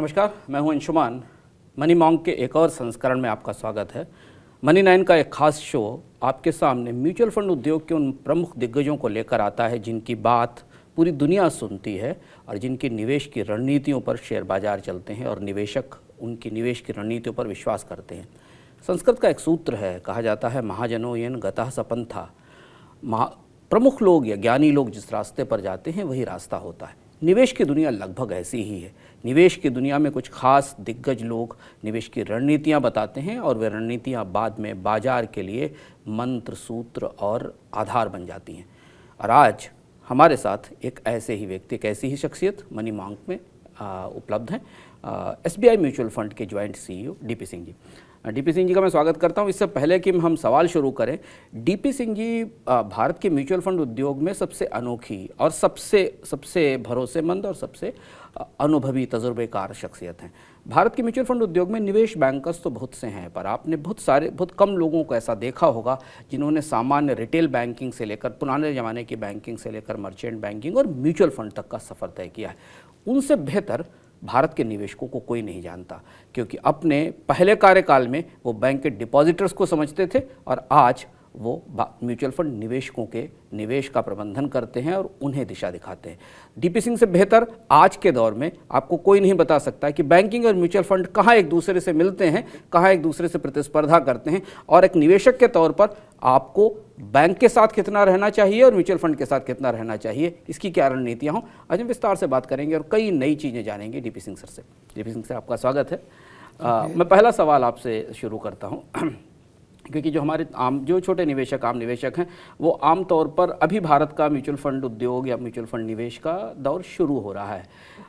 नमस्कार, मैं हूं अंशुमान। मनी मॉन्ग के एक और संस्करण में आपका स्वागत है। मनी 9 का एक खास शो आपके सामने म्यूचुअल फंड उद्योग के उन प्रमुख दिग्गजों को लेकर आता है जिनकी बात पूरी दुनिया सुनती है और जिनकी निवेश की रणनीतियों पर शेयर बाजार चलते हैं और निवेशक उनकी निवेश की रणनीतियों पर विश्वास करते हैं। संस्कृत का एक सूत्र है, कहा जाता है महाजनो येन गतः स पंथा। प्रमुख लोग या ज्ञानी लोग जिस रास्ते पर जाते हैं वही रास्ता होता है। निवेश की दुनिया लगभग ऐसी ही है। निवेश की दुनिया में कुछ खास दिग्गज लोग निवेश की रणनीतियां बताते हैं और वे रणनीतियां बाद में बाजार के लिए मंत्र, सूत्र और आधार बन जाती हैं। और आज हमारे साथ एक ऐसे ही व्यक्ति, एक ऐसी ही शख्सियत मनी मॉन्ग में उपलब्ध हैं। SBI म्यूचुअल फंड के joint CEO DP Singh ji. DP Singh ji का मैं स्वागत करता हूं। इससे पहले कि हम सवाल शुरू करें, DP सिंह जी भारत के म्यूचुअल फंड उद्योग में सबसे अनोखी और सबसे भरोसेमंद और सबसे अनुभवी तजुर्बेकार शख्सियत हैं। भारत के म्यूचुअल फंड उद्योग में निवेश बैंकर्स तो बहुत से हैं, पर आपने बहुत कम लोगों को ऐसा देखा होगा जिन्होंने सामान्य रिटेल बैंकिंग से लेकर पुराने ज़माने की बैंकिंग से लेकर मर्चेंट बैंकिंग और म्यूचुअल फंड तक का सफ़र तय किया है। उनसे बेहतर भारत के निवेशकों को कोई नहीं जानता, क्योंकि अपने पहले कार्यकाल में वो बैंक के डिपॉजिटर्स को समझते थे और आज वो म्यूचुअल फंड निवेशकों के निवेश का प्रबंधन करते हैं और उन्हें दिशा दिखाते हैं। DP सिंह से बेहतर आज के दौर में आपको कोई नहीं बता सकता कि बैंकिंग और म्यूचुअल फंड कहाँ एक दूसरे से मिलते हैं, कहाँ एक दूसरे से प्रतिस्पर्धा करते हैं और एक निवेशक के तौर पर आपको बैंक के साथ कितना रहना चाहिए और म्यूचुअल फंड के साथ कितना रहना चाहिए, इसकी क्या रणनीतियाँ हों। आज हम विस्तार से बात करेंगे और कई नई चीज़ें जानेंगे DP सिंह सर से। DP सिंह सर, आपका स्वागत है। मैं पहला सवाल आपसे शुरू करता हूँ क्योंकि जो हमारे जो छोटे निवेशक, आम निवेशक हैं, वो आम तौर पर अभी भारत का म्यूचुअल फंड उद्योग या म्यूचुअल फंड निवेश का दौर शुरू हो रहा है।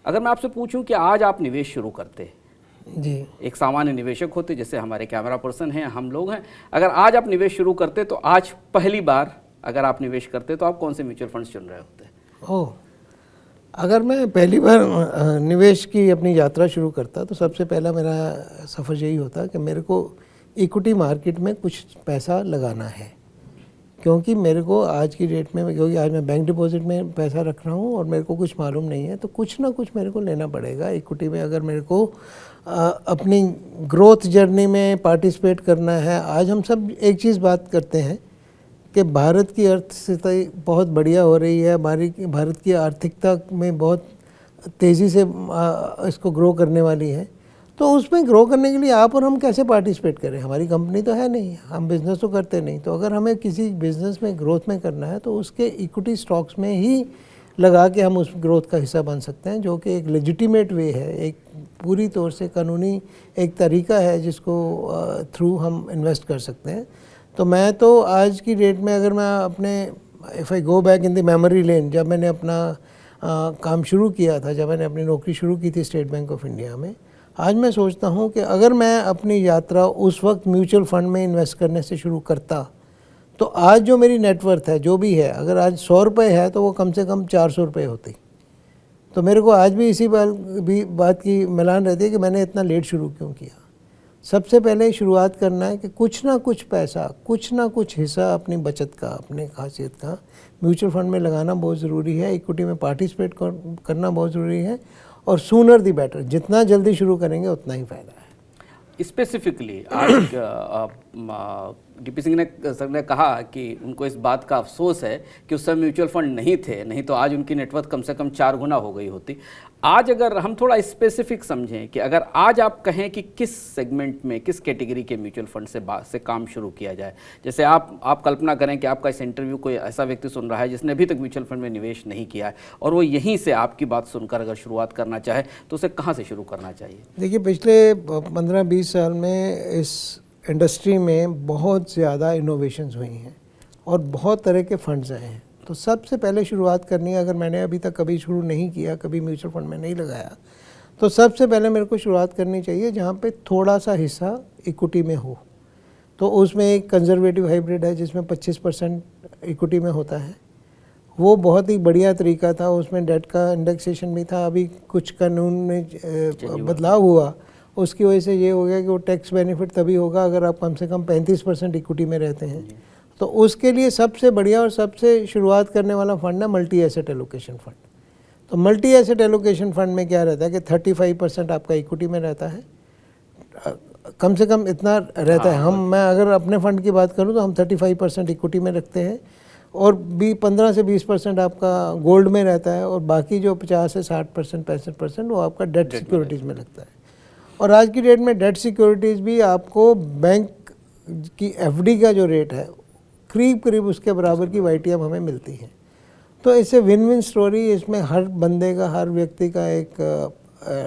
अगर मैं आपसे पूछूं कि आज आप निवेश शुरू करते जी, एक सामान्य निवेशक होते जैसे हमारे कैमरा पर्सन हैं, हम लोग हैं, अगर आज आप निवेश शुरू करते तो आज पहली बार अगर आप निवेश करते तो आप कौन से म्यूचुअल फंड्स चुन रहे होते? अगर मैं पहली बार निवेश की अपनी यात्रा शुरू करता तो सबसे पहला मेरा सफ़र यही होता कि मेरे को इक्विटी मार्केट में कुछ पैसा लगाना है, क्योंकि मेरे को आज की डेट में, क्योंकि आज मैं बैंक डिपॉजिट में पैसा रख रहा हूँ और मेरे को कुछ मालूम नहीं है, तो कुछ ना कुछ मेरे को लेना पड़ेगा इक्विटी में। अगर मेरे को अपनी ग्रोथ जर्नी में पार्टिसिपेट करना है। आज हम सब एक चीज़ बात करते हैं कि भारत की अर्थव्यवस्था बहुत बढ़िया हो रही है, हमारी भारत की आर्थिकता में बहुत तेज़ी से इसको ग्रो करने वाली है, तो उसमें ग्रो करने के लिए आप और हम कैसे पार्टिसिपेट करें? हमारी कंपनी तो है नहीं, हम बिज़नेस तो करते नहीं। तो अगर हमें किसी बिज़नेस में ग्रोथ में करना है तो उसके इक्विटी स्टॉक्स में ही लगा के हम उस ग्रोथ का हिस्सा बन सकते हैं, जो कि एक लेजिटिमेट वे है, एक पूरी तौर से कानूनी एक तरीका है जिसको थ्रू हम इन्वेस्ट कर सकते हैं। तो मैं तो आज की डेट में, अगर मैं अपने if I go back in the memory lane, जब मैंने अपना काम शुरू किया था, जब मैंने अपनी नौकरी शुरू की थी स्टेट बैंक ऑफ इंडिया में, आज मैं सोचता हूँ कि अगर मैं अपनी यात्रा उस वक्त म्यूचुअल फंड में इन्वेस्ट करने से शुरू करता तो आज जो मेरी नेटवर्थ है, जो भी है, अगर आज 100 रुपये है तो वो कम से कम 400 रुपये होती। तो मेरे को आज भी इसी बात की मिलान रहती है कि मैंने इतना लेट शुरू क्यों किया। सबसे पहले शुरुआत करना है कि कुछ ना कुछ पैसा, कुछ ना कुछ हिस्सा अपनी बचत का, अपने खासियत का म्यूचुअल फंड में लगाना बहुत ज़रूरी है, इक्विटी में पार्टिसिपेट करना बहुत ज़रूरी है, और सूनर दी बेटर, जितना जल्दी शुरू करेंगे उतना ही फ़ायदा है। स्पेसिफिकली आज DP सिंह सर ने कहा कि उनको इस बात का अफसोस है कि उस समय म्यूचुअल फंड नहीं थे, नहीं तो आज उनकी नेटवर्थ कम से कम 4 गुना हो गई होती। आज अगर हम थोड़ा स्पेसिफिक समझें कि अगर आज आप कहें कि किस सेगमेंट में, किस कैटेगरी के म्यूचुअल फंड से काम शुरू किया जाए, जैसे आप कल्पना करें कि आपका इस इंटरव्यू कोई ऐसा व्यक्ति सुन रहा है जिसने अभी तक म्यूचुअल फंड में निवेश नहीं किया है और वो यहीं से आपकी बात सुनकर अगर शुरुआत करना चाहे तो उसे कहाँ से शुरू करना चाहिए? देखिए, पिछले 15-20 साल में इस इंडस्ट्री में बहुत ज़्यादा इनोवेशंस हुई हैं और बहुत तरह के फंड्स आए हैं। तो सबसे पहले शुरुआत करनी है, अगर मैंने अभी तक कभी शुरू नहीं किया, कभी म्यूचुअल फंड में नहीं लगाया, तो सबसे पहले मेरे को शुरुआत करनी चाहिए जहाँ पे थोड़ा सा हिस्सा इक्विटी में हो। तो उसमें एक कंजर्वेटिव हाइब्रिड है जिसमें 25% इक्विटी में होता है। वो बहुत ही बढ़िया तरीका था, उसमें डेट का इंडेक्सेशन भी था। अभी कुछ कानून में बदलाव हुआ, उसकी वजह से ये हो गया कि वो टैक्स बेनिफिट तभी होगा अगर आप कम से कम 35% इक्विटी में रहते हैं। तो उसके लिए सबसे बढ़िया और सबसे शुरुआत करने वाला फंड है मल्टी एसेट एलोकेशन फंड। तो मल्टी एसेट एलोकेशन फंड में क्या रहता है कि 35% आपका इक्विटी में रहता है, कम से कम इतना रहता है। मैं अगर अपने फंड की बात करूं तो हम 35% इक्विटी में रखते हैं और 15 से 20% आपका गोल्ड में रहता है और बाकी जो 50 से 60% 65% वो आपका डेट सिक्योरिटीज़ में लगता है। और आज की डेट में डेट सिक्योरिटीज़ भी आपको बैंक की एफडी का जो रेट है करीब करीब उसके बराबर की YTM हमें मिलती है। तो इससे विन विन स्टोरी, इसमें हर बंदे का, हर व्यक्ति का एक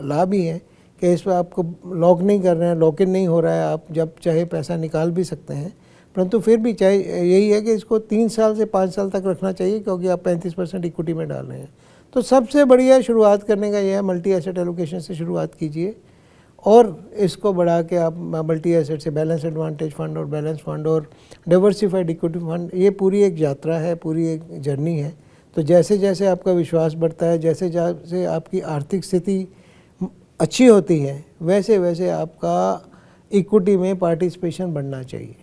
लाभ ही है कि इस पर आपको लॉक नहीं कर रहे हैं, लॉक इन नहीं हो रहा है, आप जब चाहे पैसा निकाल भी सकते हैं। परंतु फिर भी चाहे यही है कि इसको 3 साल से 5 साल तक रखना चाहिए क्योंकि आप 35% इक्विटी में डाल रहे हैं। तो सबसे बढ़िया शुरुआत करने का यह है, मल्टी एसेट एलोकेशन से शुरुआत कीजिए और इसको बढ़ा के आप मल्टी एसेट से बैलेंस एडवांटेज फंड और बैलेंस फंड और डाइवर्सिफाइड इक्विटी फंड, ये पूरी एक यात्रा है, पूरी एक जर्नी है। तो जैसे जैसे आपका विश्वास बढ़ता है, जैसे जैसे आपकी आर्थिक स्थिति अच्छी होती है, वैसे वैसे आपका इक्विटी में पार्टिसिपेशन बढ़ना चाहिए।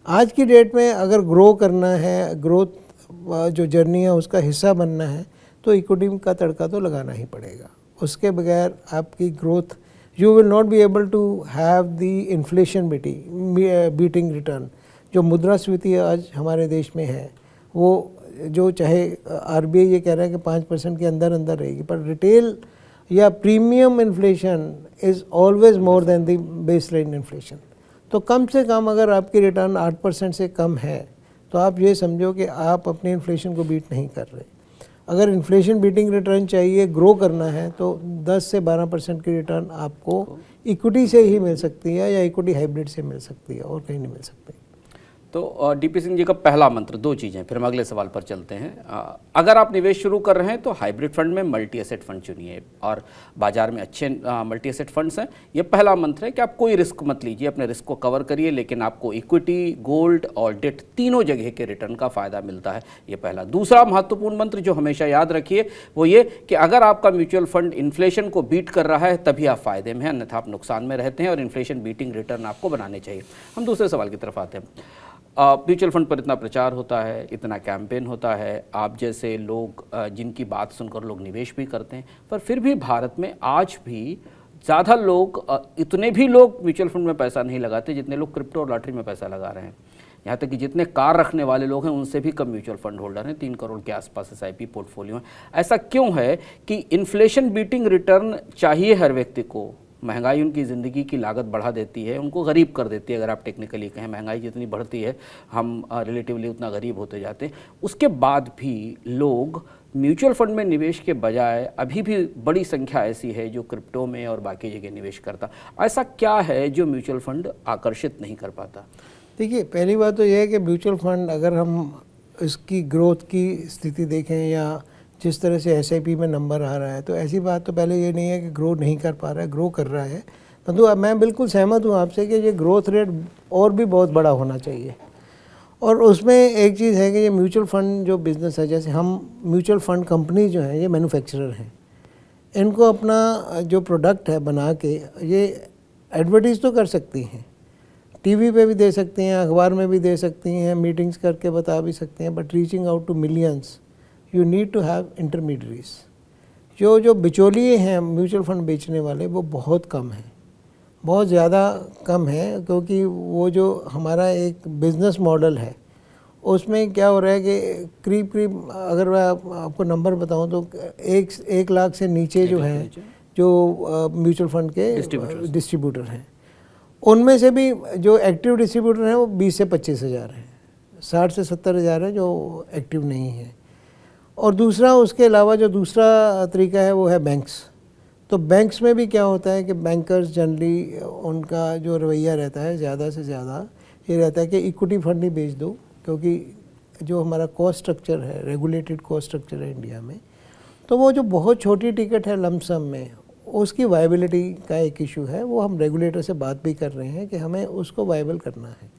आज की डेट में अगर ग्रो करना है, ग्रोथ जो जर्नी है उसका हिस्सा बनना है, तो इक्विटी का तड़का तो लगाना ही पड़ेगा। उसके बगैर आपकी growth, you will not be able to have the inflation beating return. जो मुद्रास्फीति आज हमारे देश में है, वो जो चाहे RBI ये कह रहा है कि 5% के अंदर अंदर रहेगी, पर रिटेल या premium inflation is always more than the base line inflation. तो कम से कम अगर आपकी रिटर्न 8% से कम है तो आप ये समझो कि आप अपनी इन्फ्लेशन को बीट नहीं कर रहे। अगर इन्फ्लेशन बीटिंग रिटर्न चाहिए, ग्रो करना है, तो 10 से 12% की रिटर्न आपको इक्विटी से ही मिल सकती है या इक्विटी हाइब्रिड से मिल सकती है, और कहीं नहीं मिल सकती। तो DP सिंह जी का पहला मंत्र 2 चीज़ें, फिर हम अगले सवाल पर चलते हैं। अगर आप निवेश शुरू कर रहे हैं तो हाइब्रिड फंड में मल्टी एसेट फंड चुनिए और बाजार में अच्छे मल्टी एसेट फंड्स हैं। ये पहला मंत्र है कि आप कोई रिस्क मत लीजिए, अपने रिस्क को कवर करिए, लेकिन आपको इक्विटी, गोल्ड और डेट तीनों जगह के रिटर्न का फ़ायदा मिलता है। ये पहला। दूसरा महत्वपूर्ण मंत्र जो हमेशा याद रखिए वो ये कि अगर आपका म्यूचुअल फंड इन्फ्लेशन को बीट कर रहा है तभी आप फ़ायदे में हैं, अन्यथा आप नुकसान में रहते हैं और इन्फ्लेशन बीटिंग रिटर्न आपको बनाने चाहिए। हम दूसरे सवाल की तरफ आते हैं। म्यूचुअल फंड पर इतना प्रचार होता है, इतना कैंपेन होता है, आप जैसे लोग जिनकी बात सुनकर लोग निवेश भी करते हैं, पर फिर भी भारत में आज भी ज़्यादा लोग, इतने भी लोग म्यूचुअल फंड में पैसा नहीं लगाते जितने लोग क्रिप्टो और लॉटरी में पैसा लगा रहे हैं। यहाँ तक कि जितने कार रखने वाले लोग हैं उनसे भी कम म्यूचुअल फंड होल्डर हैं। 3 करोड़ के आसपास SIP पोर्टफोलियो हैं। ऐसा क्यों है कि इन्फ्लेशन बीटिंग रिटर्न चाहिए हर व्यक्ति को? महंगाई उनकी ज़िंदगी की लागत बढ़ा देती है, उनको गरीब कर देती है। अगर आप टेक्निकली कहें, महंगाई जितनी बढ़ती है हम रिलेटिवली उतना गरीब होते जाते हैं। उसके बाद भी लोग म्यूचुअल फंड में निवेश के बजाय अभी भी बड़ी संख्या ऐसी है जो क्रिप्टो में और बाकी जगह निवेश करता। ऐसा क्या है जो म्यूचुअल फंड आकर्षित नहीं कर पाता? देखिए, पहली बात तो यह है कि म्यूचुअल फंड अगर हम इसकी ग्रोथ की स्थिति देखें या जिस तरह से SIP में नंबर आ रहा है, तो ऐसी बात तो पहले ये नहीं है कि ग्रो नहीं कर पा रहा है, ग्रो कर रहा है। परंतु अब मैं बिल्कुल सहमत हूँ आपसे कि ये ग्रोथ रेट और भी बहुत बड़ा होना चाहिए। और उसमें एक चीज़ है कि ये म्यूचुअल फंड जो बिज़नेस है, जैसे हम म्यूचुअल फंड कंपनी जो है ये मैन्युफैक्चरर हैं, इनको अपना जो प्रोडक्ट है बना के ये एडवर्टीज़ तो कर सकती हैं, TV पे भी दे सकती हैं, अखबार में भी दे सकती हैं, मीटिंग्स करके बता भी सकते हैं, but reaching out to millions you need to have intermediaries. जो बिचौलिए हैं म्यूचुअल फंड बेचने वाले, वो बहुत कम हैं, बहुत ज़्यादा कम है, क्योंकि वो जो हमारा एक बिज़नेस मॉडल है उसमें क्या हो रहा है कि करीब अगर मैं आपको नंबर बताऊं तो 1 लाख से नीचे जो हैं जो म्यूचुअल फंड के डिस्ट्रीब्यूटर हैं, उनमें से भी जो एक्टिव डिस्ट्रीब्यूटर हैं वो 20 से 25 हज़ार हैं, 60 से 70 हज़ार हैं जो एक्टिव नहीं हैं। और दूसरा, उसके अलावा जो दूसरा तरीका है वो है बैंक्स। तो बैंक्स में भी क्या होता है कि बैंकर्स जनरली उनका जो रवैया रहता है ज़्यादा से ज़्यादा ये रहता है कि इक्विटी फंड ही बेच दो, क्योंकि जो हमारा कॉस्ट स्ट्रक्चर है, रेगुलेटेड कॉस्ट स्ट्रक्चर है इंडिया में, तो वो जो बहुत छोटी टिकट है लमसम में, उसकी वायबिलिटी का एक इशू है। वो हम रेगुलेटर से बात भी कर रहे हैं कि हमें उसको वायबल करना है।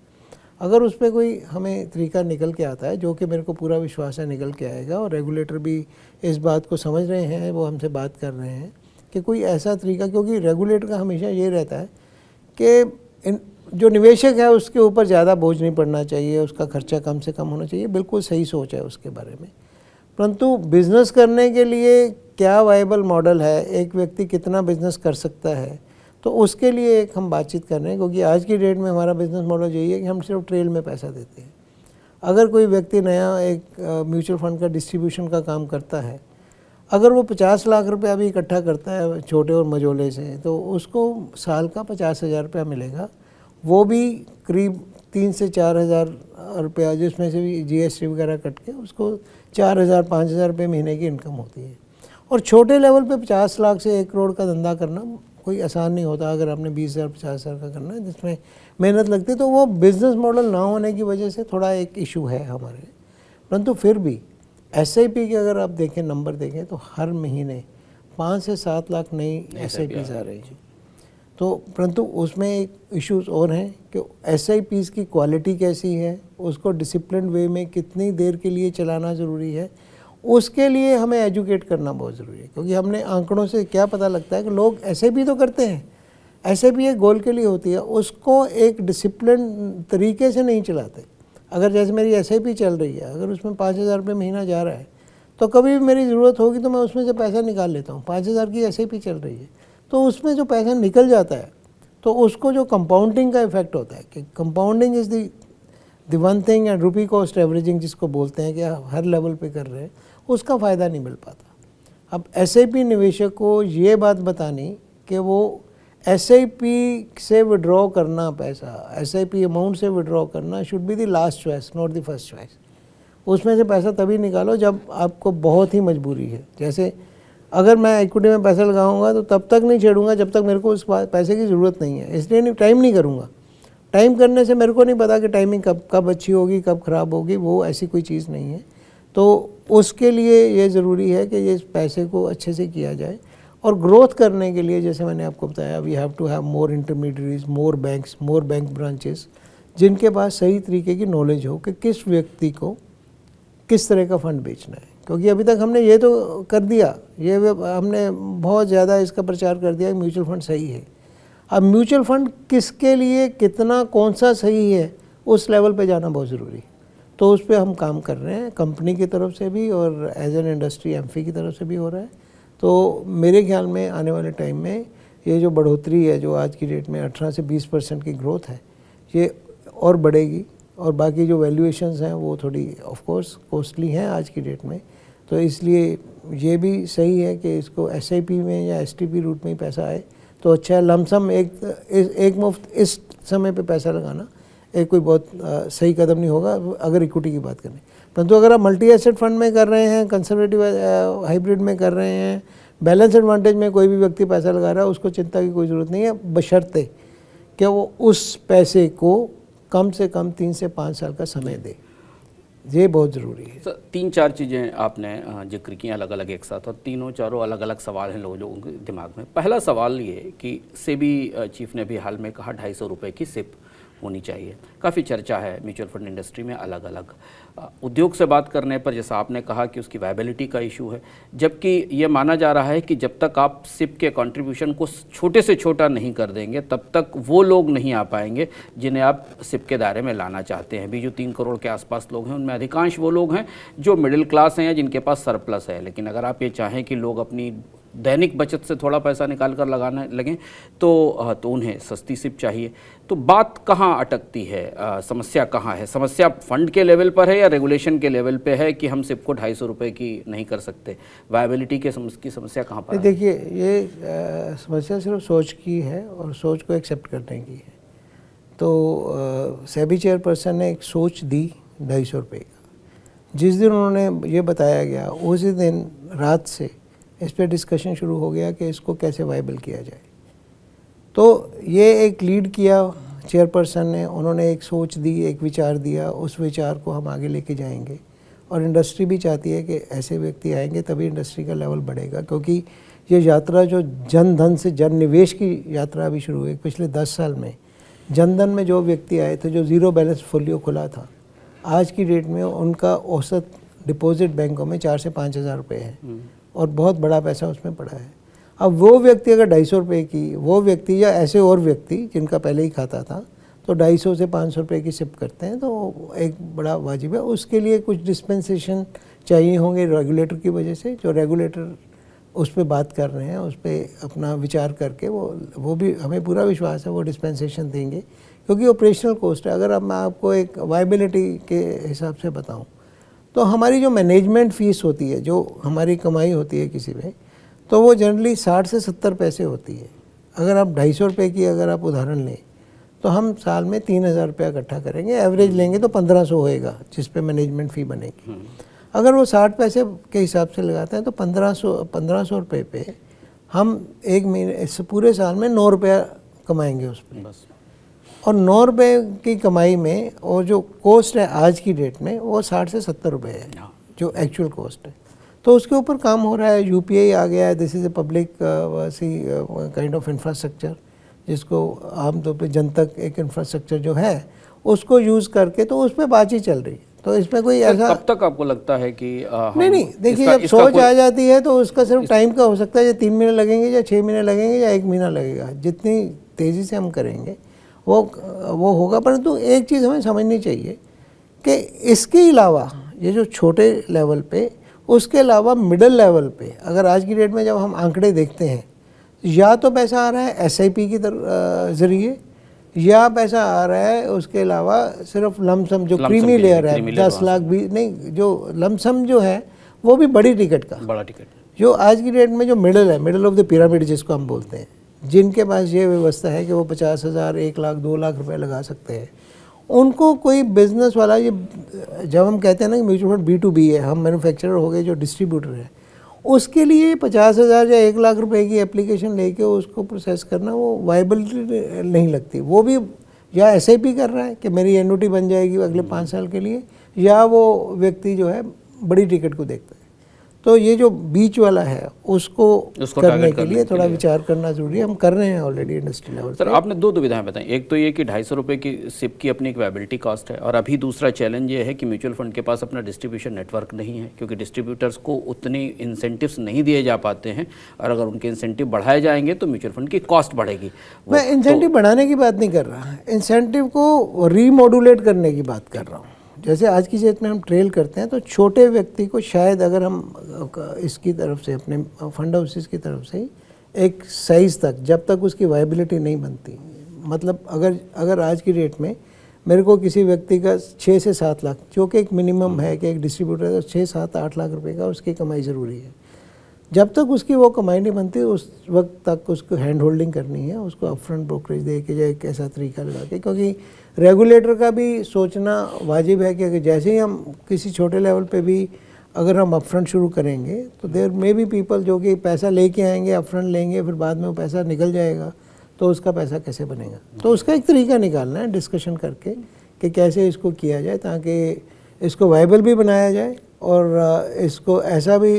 अगर उस पर कोई हमें तरीका निकल के आता है, जो कि मेरे को पूरा विश्वास है निकल के आएगा, और रेगुलेटर भी इस बात को समझ रहे हैं, वो हमसे बात कर रहे हैं कि कोई ऐसा तरीका, क्योंकि रेगुलेटर का हमेशा ये रहता है कि जो निवेशक है उसके ऊपर ज़्यादा बोझ नहीं पड़ना चाहिए, उसका खर्चा कम से कम होना चाहिए। बिल्कुल सही सोच है उसके बारे में। परंतु बिजनेस करने के लिए क्या वायबल मॉडल है, एक व्यक्ति कितना बिजनेस कर सकता है, तो उसके लिए एक हम बातचीत कर रहे हैं। क्योंकि आज की डेट में हमारा बिजनेस मॉडल यही है कि हम सिर्फ ट्रेल में पैसा देते हैं। अगर कोई व्यक्ति नया एक म्यूचुअल फंड का डिस्ट्रीब्यूशन का काम करता है, अगर वो 50 लाख रुपया भी इकट्ठा करता है छोटे और मझोले से, तो उसको साल का 50,000 रुपया मिलेगा, वो भी करीब 3 से 4,000 रुपया, जिसमें से भी GST वगैरह कट के उसको 4,000 5,000 रुपये महीने की इनकम होती है। और छोटे लेवल पे 50 लाख से 1 करोड़ का धंधा करना कोई आसान नहीं होता। अगर आपने 20,000 50,000 का करना है जिसमें मेहनत लगती है, तो वो बिज़नेस मॉडल ना होने की वजह से थोड़ा एक इशू है हमारे। परंतु फिर भी SIP के अगर आप देखें, नंबर देखें, तो हर महीने 5 से 7 लाख नई SIPs आ रही हैं। तो परंतु उसमें एक इश्यूज और हैं कि SIPs की क्वालिटी कैसी है, उसको डिसिप्लिन वे में कितनी देर के लिए चलाना ज़रूरी है, उसके लिए हमें एजुकेट करना बहुत ज़रूरी है। क्योंकि हमने आंकड़ों से क्या पता लगता है कि लोग SIP तो करते हैं, SIP एक गोल के लिए होती है, उसको एक डिसिप्लिन तरीके से नहीं चलाते। अगर जैसे मेरी SIP चल रही है, अगर उसमें 5,000 रुपये महीना जा रहा है, तो कभी भी मेरी ज़रूरत होगी तो मैं उसमें से पैसा निकाल लेता हूँ। 5,000 की SIP चल रही है, तो उसमें जो पैसा निकल जाता है, तो उसको जो कंपाउंडिंग का इफेक्ट होता है, कि compounding is the one thing, and rupee cost averaging जिसको बोलते हैं कि आप हर लेवल पे कर रहे हैं, उसका फ़ायदा नहीं मिल पाता। अब SIP निवेशक को ये बात बतानी कि वो SIP से विड्रॉ करना पैसा, SIP अमाउंट से विड्रॉ करना should be the last choice, not the first choice. उसमें से पैसा तभी निकालो जब आपको बहुत ही मजबूरी है। जैसे अगर मैं इक्विटी में पैसा लगाऊंगा तो तब तक नहीं छेड़ूंगा जब तक मेरे को उस पैसे की ज़रूरत नहीं है, इसलिए नहीं टाइम नहीं करूंगा। टाइम करने से मेरे को नहीं पता कि टाइमिंग कब अच्छी होगी, कब ख़राब होगी, वो ऐसी कोई चीज़ नहीं है। तो उसके लिए ये ज़रूरी है कि ये पैसे को अच्छे से किया जाए। और ग्रोथ करने के लिए जैसे मैंने आपको बताया, we have to have more intermediaries, more banks, more bank branches, जिनके पास सही तरीके की नॉलेज हो कि किस व्यक्ति को किस तरह का फ़ंड बेचना है। क्योंकि अभी तक हमने ये तो कर दिया, ये हमने बहुत ज़्यादा इसका प्रचार कर दिया कि म्यूचुअल फंड सही है। अब म्यूचुअल फंड किसके लिए कितना, कौन सा सही है, उस लेवल पे जाना बहुत ज़रूरी है। तो उस पर हम काम कर रहे हैं, कंपनी की तरफ से भी और एज एन इंडस्ट्री एमफी की तरफ से भी हो रहा है। तो मेरे ख्याल में आने वाले टाइम में ये जो बढ़ोतरी है, जो आज की डेट में 18 से 20% की ग्रोथ है, ये और बढ़ेगी। और बाकी जो वैल्यूएशंस हैं वो थोड़ी ऑफ कोर्स कॉस्टली हैं आज की डेट में, तो इसलिए ये भी सही है कि इसको SIP में या STP रूट में ही पैसा आए तो अच्छा है। लमसम एक मुफ्त इस समय पे पैसा लगाना एक कोई बहुत सही कदम नहीं होगा अगर इक्विटी की बात करें। परंतु अगर आप मल्टी एसेट फंड में कर रहे हैं, कंजर्वेटिव हाइब्रिड में कर रहे हैं, बैलेंस एडवांटेज में कोई भी व्यक्ति पैसा लगा रहा है, उसको चिंता की कोई ज़रूरत नहीं है, बशर्ते कि वो उस पैसे को कम से कम 3 से 5 साल का समय दे। ये बहुत ज़रूरी है। सर 3-4 चीज़ें आपने जिक्र की अलग अलग एक साथ, और तीनों चारों अलग अलग सवाल हैं लोगों के दिमाग में। पहला सवाल ये कि सेबी चीफ ने भी हाल में कहा 250 रुपये की सिप होनी चाहिए। काफ़ी चर्चा है म्यूचुअल फंड इंडस्ट्री में अलग अलग। उद्योग से बात करने पर जैसा आपने कहा कि उसकी वायबिलिटी का इशू है, जबकि ये माना जा रहा है कि जब तक आप सिप के कंट्रीब्यूशन को छोटे से छोटा नहीं कर देंगे तब तक वो लोग नहीं आ पाएंगे जिन्हें आप सिप के दायरे में लाना चाहते हैं। अभी जो 3 करोड़ के आसपास लोग हैं उनमें अधिकांश वो लोग हैं जो मिडिल क्लास हैं या जिनके पास सरप्लस है। लेकिन अगर आप ये चाहें कि लोग अपनी दैनिक बचत से थोड़ा पैसा निकाल कर लगाने लगें तो उन्हें सस्ती सिप चाहिए। तो बात कहाँ अटकती है, समस्या कहाँ है? समस्या फंड के लेवल पर है या रेगुलेशन के लेवल पे है कि हम सिप को 250 रुपये की नहीं कर सकते? वायबिलिटी की समस्या कहाँ पर है? देखिए, ये समस्या सिर्फ सोच की है और सोच को एक्सेप्ट करने की है। तो सेबी चेयरपर्सन ने एक सोच दी 250 रुपये का। जिस दिन उन्होंने ये बताया गया उसी दिन रात से इस पर डिस्कशन शुरू हो गया कि इसको कैसे वायबल किया जाए। तो ये एक लीड किया चेयरपर्सन ने, उन्होंने एक सोच दी, एक विचार दिया, उस विचार को हम आगे लेके जाएंगे। और इंडस्ट्री भी चाहती है कि ऐसे व्यक्ति आएंगे तभी इंडस्ट्री का लेवल बढ़ेगा। क्योंकि ये यात्रा जो जन धन से जन निवेश की यात्रा अभी शुरू हुई, पिछले 10 साल में जन धन में जो व्यक्ति आए थे, जो ज़ीरो बैलेंस फोलियो खुला था, आज की डेट में उनका औसत डिपॉजिट बैंकों में 4 से 5 हज़ार रुपये है और बहुत बड़ा पैसा उसमें पड़ा है। अब वो व्यक्ति अगर 250 रुपये की, वो व्यक्ति या ऐसे और व्यक्ति जिनका पहले ही खाता था, तो 250 से 500 रुपये की सिप करते हैं, तो एक बड़ा वाजिब है। उसके लिए कुछ डिस्पेंसेशन चाहिए होंगे रेगुलेटर की वजह से, जो रेगुलेटर उस पर बात कर रहे हैं, उस पर अपना विचार करके वो भी हमें पूरा विश्वास है वो डिस्पेंसेशन देंगे, क्योंकि ऑपरेशनल कॉस्ट है। अगर अब मैं आपको एक वायबिलिटी के हिसाब से बताऊं तो हमारी जो मैनेजमेंट फ़ीस होती है, जो हमारी कमाई होती है किसी में, तो वो जनरली 60 से 70 पैसे होती है। अगर आप 250 रुपये की अगर आप उदाहरण लें तो हम साल में 3000 रुपया इकट्ठा करेंगे, एवरेज लेंगे तो 1500 होएगा जिस पे मैनेजमेंट फ़ी बनेगी। अगर वो 60 पैसे के हिसाब से लगाते हैं तो 1500 रुपये पे हम एक महीने इस पूरे साल में 9 रुपया कमाएंगे उस पर बस। और 9 रुपये की कमाई में और जो कॉस्ट है आज की डेट में वो 60 से 70 रुपये है जो एक्चुअल कॉस्ट है। तो उसके ऊपर काम हो रहा है। यूपीआई आ गया है, this is a public kind of infrastructure, जिसको आमतौर पे जनतक एक इंफ्रास्ट्रक्चर जो है उसको यूज़ करके, तो उस पर बातचीत चल रही है। तो इसमें कोई ऐसा कब तक आपको लगता है कि नहीं देखिए, जब सोच आ जाती है तो उसका सिर्फ टाइम का हो सकता है, या 3 महीने लगेंगे या 6 महीने लगेंगे या 1 महीना लगेगा। जितनी तेज़ी से हम करेंगे वो होगा। परंतु एक चीज़ हमें समझनी चाहिए कि इसके अलावा ये जो छोटे लेवल पे, उसके अलावा मिडिल लेवल पे अगर आज की डेट में जब हम आंकड़े देखते हैं, या तो पैसा आ रहा है एसआईपी के ज़रिए, या पैसा आ रहा है उसके अलावा सिर्फ लमसम जो क्रीमी लेयर है 10 लाख भी नहीं, जो लमसम जो है वो भी बड़ी टिकट का, बड़ा टिकट जो आज की डेट में जो मिडिल है, मिडिल ऑफ द पिरामिड जिसको हम बोलते हैं, जिनके पास ये व्यवस्था है कि वो 50,000, 1 लाख, 2 लाख रुपए लगा सकते हैं, उनको कोई बिजनेस वाला, ये जब हम कहते हैं ना कि म्यूचुअल फंड B2B है, हम मैन्युफैक्चरर हो गए जो डिस्ट्रीब्यूटर है, उसके लिए 50,000 या 1 लाख रुपए की एप्लीकेशन लेके उसको प्रोसेस करना वो वायबिलिटी नहीं लगती। वो भी या SIP कर रहा है कि मेरी एन्युटी बन जाएगी अगले 5 साल के लिए, या वो व्यक्ति जो है बड़ी टिकट को देखता है। तो ये जो बीच वाला है उसको करने के लिए थोड़ा विचार करना जरूरी है। हम कर रहे हैं ऑलरेडी इंडस्ट्री लेवल। सर आपने 2 दुविधाएं बताई, एक तो ये कि 250 रुपये की सिप की अपनी एक वायबिलिटी कॉस्ट है, और अभी दूसरा चैलेंज ये है कि म्यूचुअल फंड के पास अपना डिस्ट्रीब्यूशन नेटवर्क नहीं है, क्योंकि डिस्ट्रीब्यूटर्स को उतनी इंसेंटिव्स नहीं दिए जा पाते हैं, और अगर उनके इंसेंटिव बढ़ाए जाएंगे तो म्यूचुअल फंड की कॉस्ट बढ़ेगी। मैं इंसेंटिव बढ़ाने की बात नहीं कर रहा, इंसेंटिव को रीमॉड्यूलेट करने की बात कर रहा हूँ। जैसे आज की डेट में हम ट्रेल करते हैं तो छोटे व्यक्ति को शायद अगर हम इसकी तरफ से, अपने फंड हाउसेस की तरफ से एक साइज़ तक, जब तक उसकी वायबिलिटी नहीं बनती, मतलब अगर आज की डेट में मेरे को किसी व्यक्ति का 6 से 7 लाख, जो कि एक मिनिमम है कि एक डिस्ट्रीब्यूटर है, 6, 7, 8 लाख रुपए का उसकी कमाई ज़रूरी है। जब तक उसकी वो कमाई नहीं बनती उस वक्त तक उसको हैंड होल्डिंग करनी है, उसको अपफ्रंट ब्रोकरेज दे के, या एक ऐसा तरीका लगा के, क्योंकि रेगुलेटर का भी सोचना वाजिब है कि जैसे ही हम किसी छोटे लेवल पे भी अगर हम अपफ्रंट शुरू करेंगे तो देयर मे बी पीपल जो कि पैसा लेके आएंगे, अपफ्रंट लेंगे, फिर बाद में वो पैसा निकल जाएगा, तो उसका पैसा कैसे बनेगा। तो उसका एक तरीका निकालना है डिस्कशन करके कि कैसे इसको किया जाए ताकि इसको वायबल भी बनाया जाए, और इसको ऐसा भी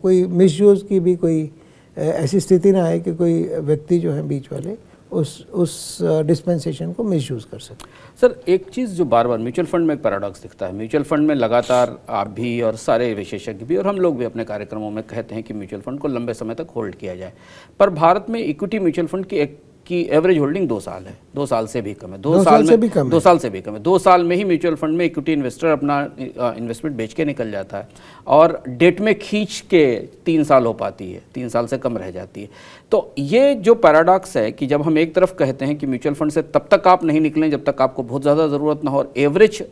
कोई मिसयूज़ की भी कोई ऐसी स्थिति ना आए कि कोई व्यक्ति जो है बीच वाले उस डिस्पेंसेशन को मिसयूज़ कर सके। सर एक चीज़ जो बार बार म्यूचुअल फंड में एक पैराडॉक्स दिखता है, म्यूचुअल फंड में लगातार आप भी और सारे विशेषज्ञ भी और हम लोग भी अपने कार्यक्रमों में कहते हैं कि म्यूचुअल फंड को लंबे समय तक होल्ड किया जाए, पर भारत में इक्विटी म्यूचुअल फंड की एवरेज होल्डिंग 2 साल है, 2 साल से भी कम है, 2 साल से भी कम है। 2 साल में ही म्यूचुअल फंड में इक्विटी इन्वेस्टर अपना इन्वेस्टमेंट बेच के निकल जाता है, और डेट में खींच के 3 साल हो पाती है, 3 साल से कम रह जाती है। तो ये जो पैराडॉक्स है कि जब हम एक तरफ कहते हैं कि म्यूचुअल फंड से तब तक आप नहीं निकलें जब तक आपको बहुत ज़्यादा ज़रूरत ना हो, और एवरेज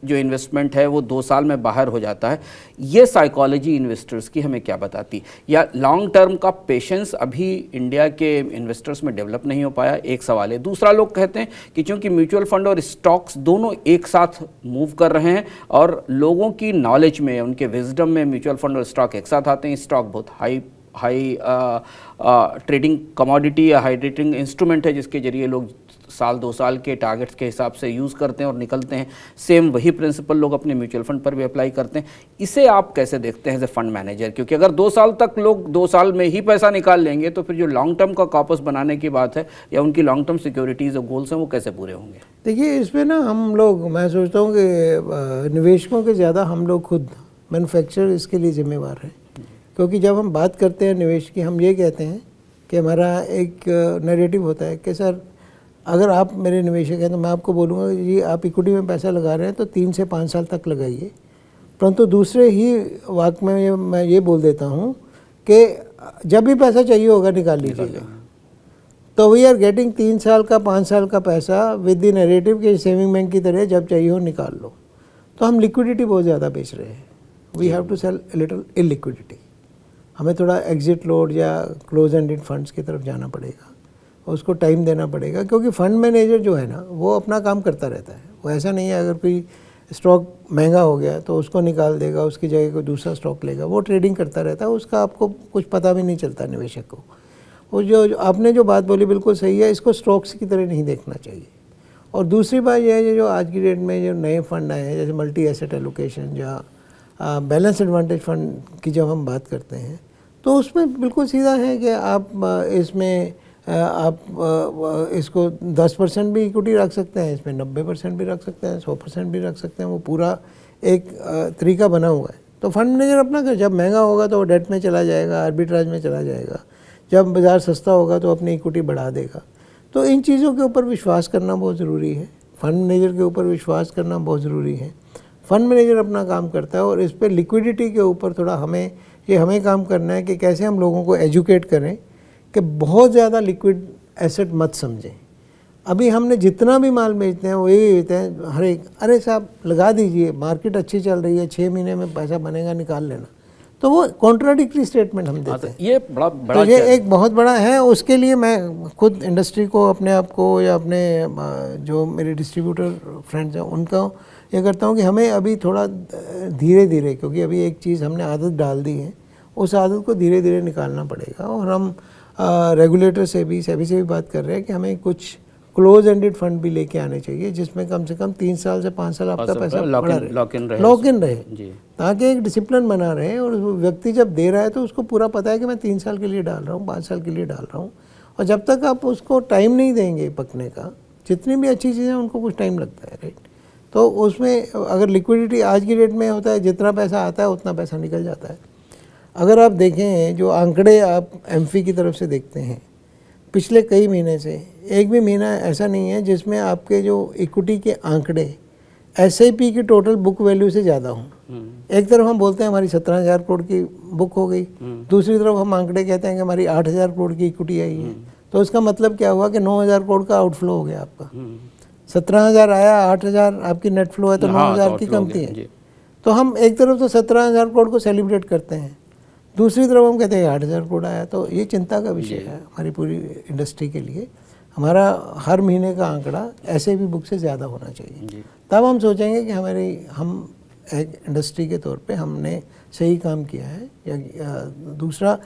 जो इन्वेस्टमेंट है वो 2 साल में बाहर हो जाता है, ये साइकोलॉजी इन्वेस्टर्स की हमें क्या बताती, या लॉन्ग टर्म का पेशेंस अभी इंडिया के इन्वेस्टर्स में डेवलप नहीं हो पाया, एक सवाल है। दूसरा, लोग कहते हैं कि चूंकि म्यूचुअल फंड और स्टॉक्स दोनों एक साथ मूव कर रहे हैं, और लोगों की नॉलेज में, उनके विजडम में म्यूचुअल फंड और स्टॉक एक साथ आते हैं, स्टॉक बहुत हाई ट्रेडिंग कमोडिटी या हाई ट्रेडिंग इंस्ट्रूमेंट है जिसके जरिए लोग साल 2 साल के टारगेट्स के हिसाब से यूज़ करते हैं और निकलते हैं। सेम वही प्रिंसिपल लोग अपने म्यूचुअल फंड पर भी अप्लाई करते हैं। इसे आप कैसे देखते हैं एज ए फंड मैनेजर, क्योंकि अगर 2 साल तक लोग 2 साल में ही पैसा निकाल लेंगे तो फिर जो लॉन्ग टर्म का कॉर्पस बनाने की बात है या उनकी लॉन्ग टर्म सिक्योरिटीज़ और गोल्स हैं वो कैसे पूरे होंगे? देखिए, इसमें ना हम लोग, मैं सोचता हूँ कि निवेशकों के ज़्यादा हम लोग खुद मैन्युफैक्चरर इसके लिए जिम्मेवार हैं, क्योंकि जब हम बात करते हैं निवेश की, हम ये कहते हैं कि हमारा एक नैरेटिव होता है कि सर अगर आप मेरे निवेशक हैं तो मैं आपको बोलूँगा कि जी आप इक्विटी में पैसा लगा रहे हैं तो 3 से 5 साल तक लगाइए, परंतु दूसरे ही वाक्य में मैं ये बोल देता हूँ कि जब भी पैसा चाहिए होगा निकाल लीजिएगा। तो वी आर गेटिंग 3 साल का 5 साल का पैसा विद द नैरेटिव के सेविंग बैंक की तरह जब चाहिए हो निकाल लो। तो हम लिक्विडिटी बहुत ज़्यादा बेच रहे हैं। We have to sell little illiquidity. हमें थोड़ा एग्जिट लोड या क्लोज एंडेड फंड्स की तरफ जाना पड़ेगा, उसको टाइम देना पड़ेगा, क्योंकि फंड मैनेजर जो है ना वो अपना काम करता रहता है। वो ऐसा नहीं है अगर कोई स्टॉक महंगा हो गया तो उसको निकाल देगा, उसकी जगह कोई दूसरा स्टॉक लेगा। वो ट्रेडिंग करता रहता है, उसका आपको कुछ पता भी नहीं चलता निवेशक को। वो जो आपने जो बात बोली बिल्कुल सही है, इसको स्टॉक्स की तरह नहीं देखना चाहिए। और दूसरी बात यह है जो आज की डेट में जो नए फंड आए हैं जैसे मल्टी एसेट एलोकेशन या बैलेंस एडवांटेज फंड की जब हम बात करते हैं तो उसमें बिल्कुल सीधा है कि आप इसमें आप इसको 10% भी इक्विटी रख सकते हैं, इसमें 90% भी रख सकते हैं, 100% भी रख सकते हैं। वो पूरा एक तरीका बना हुआ है। तो फंड मैनेजर अपना कर, जब महंगा होगा तो वो डेट में चला जाएगा, आर्बिट्राज में चला जाएगा, जब बाज़ार सस्ता होगा तो अपनी इक्विटी बढ़ा देगा। तो इन चीज़ों के ऊपर विश्वास करना बहुत ज़रूरी है। फंड मैनेजर के ऊपर विश्वास करना बहुत ज़रूरी है। फंड मैनेजर अपना काम करता है और इस पर लिक्विडिटी के ऊपर थोड़ा हमें काम करना है कि कैसे हम लोगों को एजुकेट करें कि बहुत ज़्यादा लिक्विड एसेट मत समझें। अभी हमने जितना भी माल बेचते हैं वो यही बेचते हैं हर एक, अरे साहब लगा दीजिए, मार्केट अच्छी चल रही है, 6 महीने में पैसा बनेगा, निकाल लेना। तो वो कॉन्ट्राडिक्टरी स्टेटमेंट हम देते हैं। ये बड़ा तो ये एक बहुत बड़ा है। उसके लिए मैं खुद इंडस्ट्री को, अपने आप को या अपने जो मेरे डिस्ट्रीब्यूटर फ्रेंड्स हैं उनका ये करता हूँ कि हमें अभी थोड़ा धीरे धीरे, क्योंकि अभी एक चीज़ हमने आदत डाल दी है, उस आदत को धीरे धीरे निकालना पड़ेगा। और हम रेगुलेटर से भी, सेबी से भी बात कर रहे हैं कि हमें कुछ क्लोज एंडेड फंड भी लेके आने चाहिए जिसमें कम से कम 3 साल से 5 साल आपका पैसा लॉक इन रहे ताकि एक डिसिप्लिन बना रहे। और व्यक्ति जब दे रहा है तो उसको पूरा पता है कि मैं 3 साल के लिए डाल रहा हूँ, 5 साल के लिए डाल रहा हूँ। और जब तक आप उसको टाइम नहीं देंगे पकने का, जितनी भी अच्छी चीज़ें उनको कुछ टाइम लगता है, राइट। तो उसमें अगर लिक्विडिटी आज की डेट में होता है, जितना पैसा आता है उतना पैसा निकल जाता है। अगर आप देखें जो आंकड़े आप एमफी की तरफ से देखते हैं पिछले कई महीने से, एक भी महीना ऐसा नहीं है जिसमें आपके जो इक्विटी के आंकड़े एसआईपी की टोटल बुक वैल्यू से ज़्यादा हों। एक तरफ हम बोलते हैं हमारी 17,000 करोड़ की बुक हो गई, दूसरी तरफ हम आंकड़े कहते हैं कि हमारी 8,000 करोड़ की इक्विटी आई है। तो उसका मतलब क्या हुआ कि 9,000 करोड़ का आउटफ्लो हो गया आपका। 17,000 आया, 8,000 आपकी नेट फ्लो है, तो 9,000 की कमती है। तो हम एक तरफ तो 17,000 करोड़ को सेलिब्रेट करते हैं, दूसरी तरफ हम कहते हैं 8,000 करोड़ आया। तो ये चिंता का विषय है हमारी पूरी इंडस्ट्री के लिए। हमारा हर महीने का आंकड़ा ऐसे भी बुक से ज़्यादा होना चाहिए, तब हम सोचेंगे कि हम एक इंडस्ट्री के तौर पे हमने सही काम किया है। या दूसरा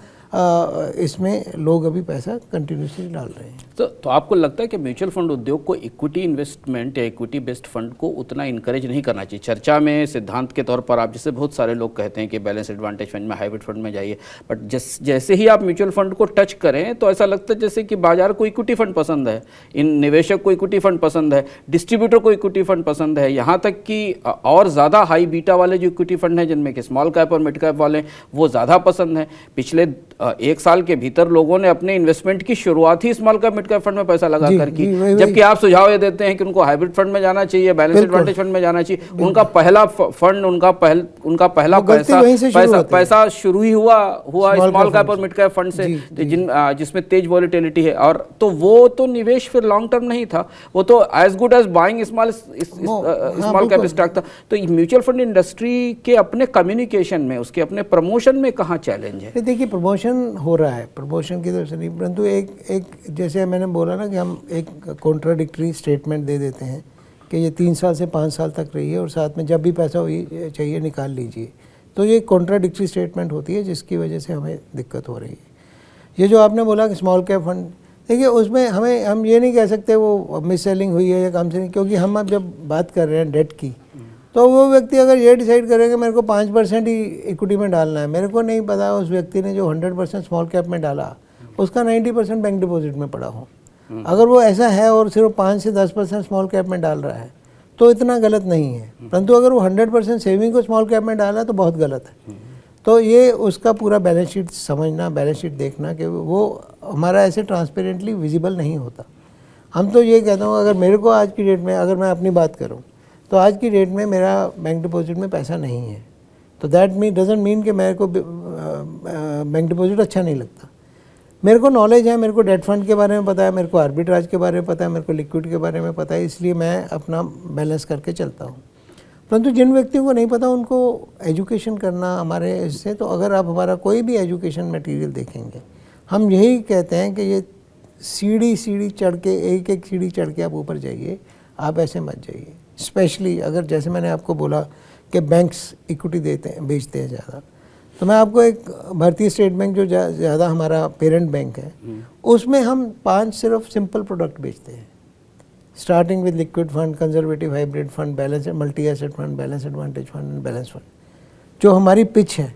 इसमें लोग अभी पैसा कंटिन्यूसली डाल रहे हैं। तो आपको लगता है कि म्यूचुअल फंड उद्योग को इक्विटी इन्वेस्टमेंट या इक्विटी बेस्ड फंड को उतना इनकरेज नहीं करना चाहिए? चर्चा में सिद्धांत के तौर पर आप, जैसे बहुत सारे लोग कहते हैं कि बैलेंस एडवांटेज फंड में, हाइब्रिड फंड में जाइए, बट जैसे ही आप म्यूचुअल फंड को टच करें तो ऐसा लगता है जैसे कि बाजार को इक्विटी फंड पसंद है, इन निवेशक को इक्विटी फंड पसंद है, डिस्ट्रीब्यूटर को इक्विटी फंड पसंद है, यहाँ तक कि और ज़्यादा हाई बीटा वाले जो इक्विटी फंड हैं जिनमें कि स्मॉल कैप और मिड कैप वाले, वो ज़्यादा पसंद हैं। पिछले 1 साल के भीतर लोगों ने अपने इन्वेस्टमेंट की शुरुआत ही small cap mid cap fund में पैसा लगा कर की, जबकि आप सुझाव ये देते हैं कि उनको हाइब्रिड फंड में जाना चाहिए, बैलेंस एडवांटेज फंड में जाना चाहिए। उनका पहला फंड, उनका पहला पैसा शुरू ही हुआ स्मॉल कैप और मिड कैप फंड से, जिसमें तेज वॉलेटिलिटी है। और तो वो तो निवेश फिर लॉन्ग टर्म नहीं था, वो तो as good as buying small cap stock था। तो म्यूचुअल फंड इंडस्ट्री के अपने कम्युनिकेशन में, उसके अपने प्रमोशन में कहाँ चैलेंज है? देखिए प्रमोशन हो रहा है, प्रमोशन की तरफ से नहीं, परंतु एक जैसे मैंने बोला ना कि हम एक कॉन्ट्राडिक्टरी स्टेटमेंट दे देते हैं कि ये 3 साल से 5 साल तक रही है और साथ में जब भी पैसा चाहिए निकाल लीजिए। तो ये कॉन्ट्राडिक्टरी स्टेटमेंट होती है जिसकी वजह से हमें दिक्कत हो रही है। ये जो आपने बोला कि स्मॉल कैप फंड, देखिए उसमें हम ये नहीं कह सकते वो मिस सेलिंग हुई है या कम से नहीं, क्योंकि हम अब जब बात कर रहे हैं डेट की, तो वो व्यक्ति अगर ये डिसाइड करेगा मेरे को 5% ही इक्विटी में डालना है, मेरे को नहीं पता उस व्यक्ति ने जो 100% स्मॉल कैप में डाला उसका 90% बैंक डिपॉजिट में पड़ा हो। अगर वो ऐसा है और सिर्फ 5 से 10% स्मॉल कैप में डाल रहा है तो इतना गलत नहीं है, परंतु अगर वो 100% सेविंग को स्मॉल कैप में डाला तो बहुत गलत है। तो ये उसका पूरा बैलेंस शीट समझना, बैलेंस शीट देखना कि वो हमारा ऐसे ट्रांसपेरेंटली विजिबल नहीं होता। हम तो ये कहता हूँ, अगर मेरे को आज की डेट में, अगर मैं अपनी बात करूँ तो आज की डेट में मेरा बैंक डिपॉजिट में पैसा नहीं है, तो दैट डजंट मीन कि मेरे को बैंक डिपॉजिट अच्छा नहीं लगता। मेरे को नॉलेज है, मेरे को डेट फंड के बारे में पता है, मेरे को आर्बिट्राज के बारे में पता है, मेरे को लिक्विड के बारे में पता है, इसलिए मैं अपना बैलेंस करके चलता हूँ। परंतु जिन व्यक्तियों को नहीं पता उनको एजुकेशन करना हमारे इससे, तो अगर आप हमारा कोई भी एजुकेशन मटेरियल देखेंगे, हम यही कहते हैं कि ये सीढ़ी चढ़ के, एक एक सीढ़ी चढ़ के आप ऊपर जाइए, आप ऐसे मत जाइए। स्पेशली अगर जैसे मैंने आपको बोला कि बैंक्स इक्विटी देते हैं, बेचते हैं ज़्यादा, तो मैं आपको एक भारतीय स्टेट बैंक जो ज़्यादा हमारा पेरेंट बैंक है, उसमें हम 5 सिर्फ सिंपल प्रोडक्ट बेचते हैं, starting with liquid fund, conservative hybrid fund, balance multi asset fund, balance advantage fund and balance fund, जो हमारी पिच है।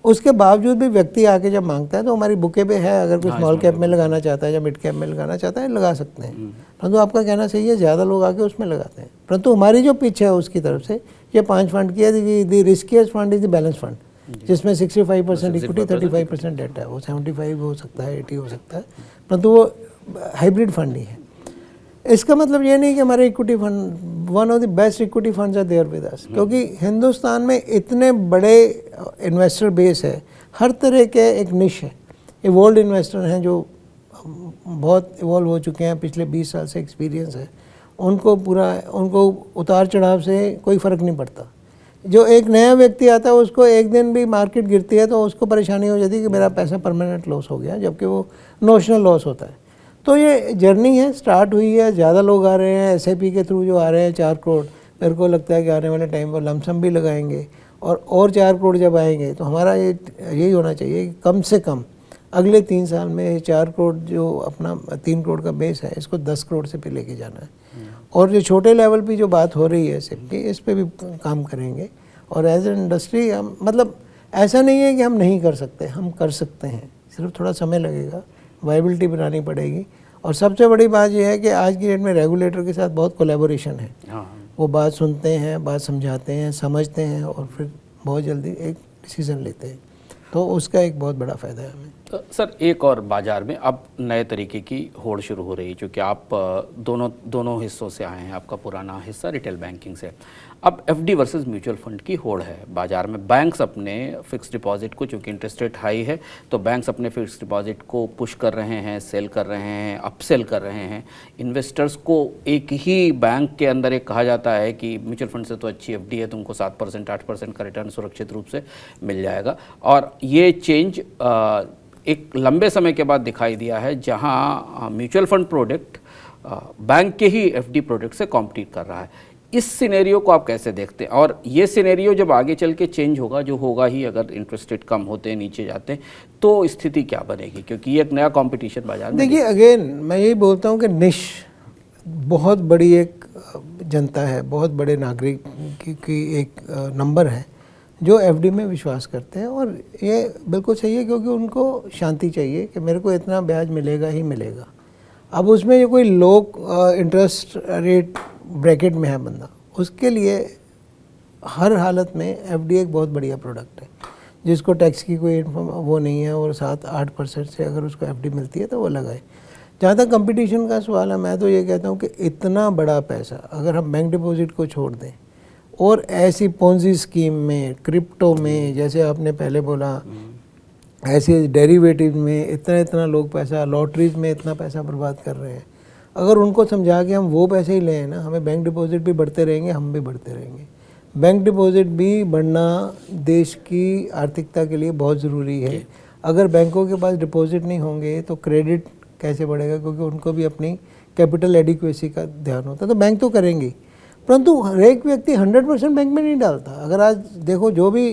उसके बावजूद भी व्यक्ति आके जब मांगता है तो हमारी बुके पे है, अगर कोई स्मॉल कैप में लगाना चाहता है या मिड कैप में लगाना चाहता है, लगा सकते हैं। परंतु आपका कहना सही है, ज़्यादा लोग आके उसमें लगाते हैं। परंतु हमारी जो पिच है उसकी तरफ से, ये 5 फंड की है। The riskiest fund is the balance fund, जिसमें 65% इक्विटी, 35% डेट है। वो 75 हो सकता है, 80 हो सकता है, परंतु वो हाइब्रिड फंड ही है। इसका मतलब ये नहीं कि हमारे equity fund, one of the best equity funds are there with us, क्योंकि हिंदुस्तान में इतने बड़े इन्वेस्टर बेस है, हर तरह के एक निश है। इवॉल्व इन्वेस्टर हैं जो बहुत इवॉल्व हो चुके हैं, पिछले 20 साल से एक्सपीरियंस है, उनको उतार चढ़ाव से कोई फ़र्क नहीं पड़ता। जो एक नया व्यक्ति आता है उसको एक दिन भी मार्केट गिरती है तो उसको परेशानी हो जाती है कि मेरा पैसा परमानेंट लॉस हो गया, जबकि वो नोशनल लॉस होता है। तो ये जर्नी है, स्टार्ट हुई है, ज़्यादा लोग आ रहे हैं, SIP के थ्रू जो आ रहे हैं 4 करोड़, मेरे को लगता है कि आने वाले टाइम पर लमसम भी लगाएंगे और 4 करोड़ जब आएंगे तो हमारा यही होना चाहिए कि कम से कम अगले 3 साल में 4 करोड़ जो अपना 3 करोड़ का बेस है, इसको 10 करोड़ से पे लेके जाना है। और जो छोटे लेवल पे जो बात हो रही है SIP की, इस पे भी काम करेंगे। और एज एन इंडस्ट्री हम, मतलब ऐसा नहीं है कि हम नहीं कर सकते, हम कर सकते हैं, सिर्फ थोड़ा समय लगेगा, वायबिलिटी बनानी पड़ेगी। और सबसे बड़ी बात यह है कि आज की डेट में रेगुलेटर के साथ बहुत कोलैबोरेशन है। वो बात सुनते हैं, बात समझाते हैं, समझते हैं और फिर बहुत जल्दी एक डिसीज़न लेते हैं, तो उसका एक बहुत बड़ा फ़ायदा है हमें। तो सर, एक और बाज़ार में अब नए तरीके की होड़ शुरू हो रही है, क्योंकि आप दोनों हिस्सों से आए हैं। आपका पुराना हिस्सा रिटेल बैंकिंग से, अब FD वर्सेस म्यूचुअल फंड की होड़ है बाज़ार में। बैंक्स अपने फिक्स डिपॉजिट को, चूँकि इंटरेस्ट रेट हाई है, तो बैंक्स अपने फिक्स डिपॉजिट को पुश कर रहे हैं, सेल कर रहे हैं, अपसेल कर रहे हैं। इन्वेस्टर्स को एक ही बैंक के अंदर एक कहा जाता है कि म्यूचुअल फंड से तो अच्छी FD है, तुमको 7% 8% का रिटर्न सुरक्षित रूप से मिल जाएगा। और ये चेंज एक लंबे समय के बाद दिखाई दिया है, जहां म्यूचुअल फंड प्रोडक्ट बैंक के ही FD प्रोडक्ट से कॉम्पीट कर रहा है। इस सिनेरियो को आप कैसे देखते हैं? और ये सिनेरियो जब आगे चल के चेंज होगा, जो होगा ही, अगर इंटरेस्ट रेट कम होते हैं, नीचे जाते हैं, तो स्थिति क्या बनेगी? क्योंकि ये एक नया कंपटीशन बाजार में। देखिए, अगेन मैं यही बोलता हूँ कि निश बहुत बड़ी एक जनता है, बहुत बड़े नागरिक की एक नंबर है जो FD में विश्वास करते हैं। और ये बिल्कुल सही है, क्योंकि उनको शांति चाहिए कि मेरे को इतना ब्याज मिलेगा ही मिलेगा। अब उसमें ये कोई लो इंटरेस्ट रेट ब्रैकेट में है बंदा, उसके लिए हर हालत में FD एक बहुत बढ़िया प्रोडक्ट है, जिसको टैक्स की कोई वो नहीं है, और 7-8% से अगर उसको FD मिलती है तो वो लगाए। जहाँ तक कंपटीशन का सवाल है, मैं तो ये कहता हूँ कि इतना बड़ा पैसा अगर हम बैंक डिपॉजिट को छोड़ दें और ऐसी पोंजी स्कीम में, क्रिप्टो में, जैसे आपने पहले बोला, ऐसे डेरिवेटिव में इतना लोग पैसा, लॉटरीज में इतना पैसा बर्बाद कर रहे हैं, अगर उनको समझा के हम वो पैसे ही लें ना, हमें बैंक डिपॉजिट भी बढ़ते रहेंगे, हम भी बढ़ते रहेंगे। बैंक डिपॉजिट भी बढ़ना देश की आर्थिकता के लिए बहुत ज़रूरी है। अगर बैंकों के पास डिपॉजिट नहीं होंगे तो क्रेडिट कैसे बढ़ेगा, क्योंकि उनको भी अपनी कैपिटल एडिक्वेसी का ध्यान होता है। तो बैंक तो करेंगे, परंतु हर एक व्यक्ति 100% बैंक में नहीं डालता। अगर आज देखो, जो भी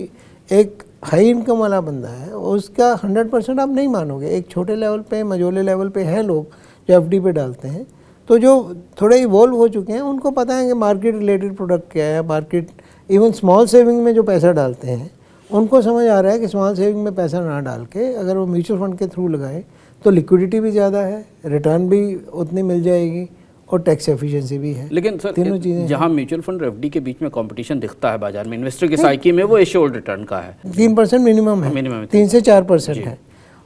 एक हाई इनकम वाला बंदा है, उसका 100% आप नहीं मानोगे। एक छोटे लेवल पे, मझोले लेवल पे है लोग जो FD पे डालते हैं। तो जो थोड़े इवॉल्व हो चुके हैं, उनको पता है कि मार्केट रिलेटेड प्रोडक्ट क्या है, मार्केट, इवन स्मॉल सेविंग में जो पैसा डालते हैं, उनको समझ आ रहा है कि स्मॉल सेविंग में पैसा ना डाल के अगर वो म्यूचुअल फंड के थ्रू लगाए तो लिक्विडिटी भी ज़्यादा है, रिटर्न भी उतनी मिल जाएगी और टैक्स एफिशिएंसी भी है। लेकिन सर, तीनों चीज़ें, जहाँ म्यूचुअल फंड और FD के बीच में कंपटीशन दिखता है बाजार में, इन्वेस्टर की साइकी में, वो एश्योर्ड रिटर्न का है। 3% मिनिमम है, मिनिमम 3 से 4% है।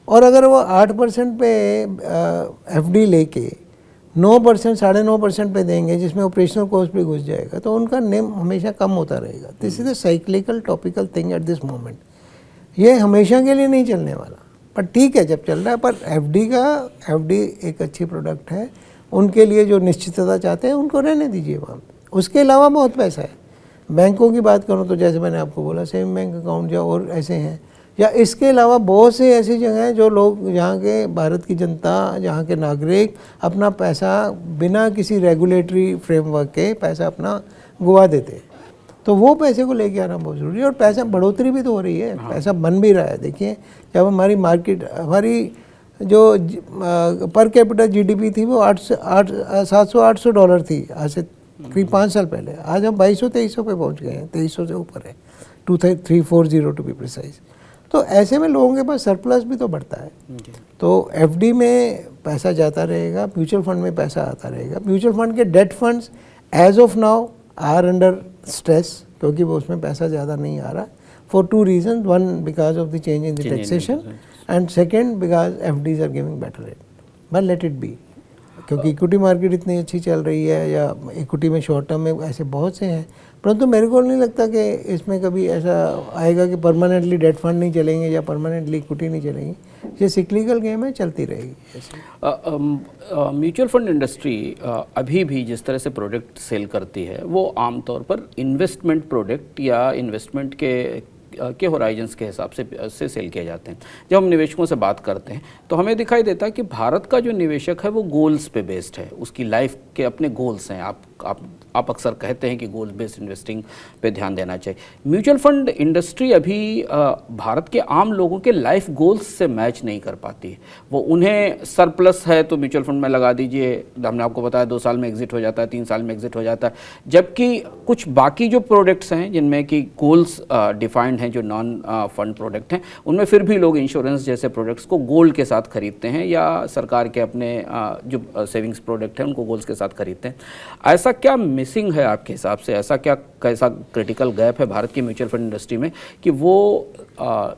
और अगर वो 8% पे FD लेके 9% 9.5% पे देंगे, जिसमें ऑपरेशनल कॉस्ट भी घुस जाएगा, तो उनका नेम हमेशा कम होता रहेगा। This is a cyclical topical thing at this moment. ये हमेशा के लिए नहीं चलने वाला, पर ठीक है जब चल रहा है। पर एफडी एक अच्छी प्रोडक्ट है, उनके लिए जो निश्चितता चाहते हैं उनको रहने दीजिए वहाँ पे। उसके अलावा बहुत पैसा है। बैंकों की बात करूँ तो जैसे मैंने आपको बोला सेविंग बैंक अकाउंट या और ऐसे हैं, या इसके अलावा बहुत से ऐसी जगह हैं जो लोग, यहाँ के भारत की जनता, यहाँ के नागरिक अपना पैसा बिना किसी रेगुलेटरी फ्रेमवर्क के पैसा अपना गुवा देते हैं। तो वो पैसे को लेके आना बहुत ज़रूरी है। और पैसा बढ़ोतरी भी तो हो रही है, पैसा बन भी रहा है। देखिए जब हमारी मार्केट, हमारी जो पर कैपिटल जीडीपी थी वो 700-800 डॉलर थी आज से करीब 5 साल पहले। आज हम 2200-2300 पे पहुंच गए हैं, 2300 से ऊपर है, 2340 टू बी प्रिसाइज। तो ऐसे में लोगों के पास सरप्लस भी तो बढ़ता है। तो एफडी में पैसा जाता रहेगा, म्यूचुअल फंड में पैसा आता रहेगा। म्यूचुअल फंड के debt funds as of now are under stress, क्योंकि वो उसमें पैसा ज़्यादा नहीं आ रहा for 2 reason. One because of the change in the taxation, and second because FDs are giving better rate. But let it be, क्योंकि इक्विटी मार्केट इतनी अच्छी चल रही है, या इक्विटी में शॉर्ट टर्म में ऐसे बहुत से हैं। परंतु मेरे को नहीं लगता कि इसमें कभी ऐसा आएगा कि परमानेंटली डेट फंड नहीं चलेंगे या परमानेंटली इक्विटी नहीं चलेंगी। ये सिक्लिकल गेम है, चलती रहेगी ऐसे। म्यूचुअल फंड इंडस्ट्री अभी भी जिस तरह से प्रोडक्ट सेल करती है वो आमतौर पर इन्वेस्टमेंट प्रोडक्ट या इन्वेस्टमेंट के होराइजन्स के हिसाब से सेल किए जाते हैं। जब हम निवेशकों से बात करते हैं तो हमें दिखाई देता है कि भारत का जो निवेशक है वो गोल्स पे बेस्ड है, उसकी लाइफ के अपने गोल्स हैं। आप अक्सर कहते हैं कि गोल बेस्ड इन्वेस्टिंग पे ध्यान देना चाहिए। म्यूचुअल फंड इंडस्ट्री अभी भारत के आम लोगों के लाइफ गोल्स से मैच नहीं कर पाती है। वो उन्हें सरप्लस है तो म्यूचुअल फंड में लगा दीजिए, हमने आपको बताया 2 साल में एग्जिट हो जाता है, 3 साल में एग्जिट हो जाता है। जबकि कुछ बाकी जो प्रोडक्ट्स हैं जिनमें कि गोल्स डिफाइंड हैं, जो नॉन फंड प्रोडक्ट हैं, उनमें फिर भी लोग इंश्योरेंस जैसे प्रोडक्ट्स को गोल्ड के साथ खरीदते हैं, या सरकार के अपने जो सेविंग्स प्रोडक्ट हैं उनको गोल्स के साथ खरीदते हैं। ऐसा क्या मिसिंग है आपके हिसाब से? ऐसा क्या कैसा क्रिटिकल गैप है भारत की म्यूचुअल फंड इंडस्ट्री में कि वो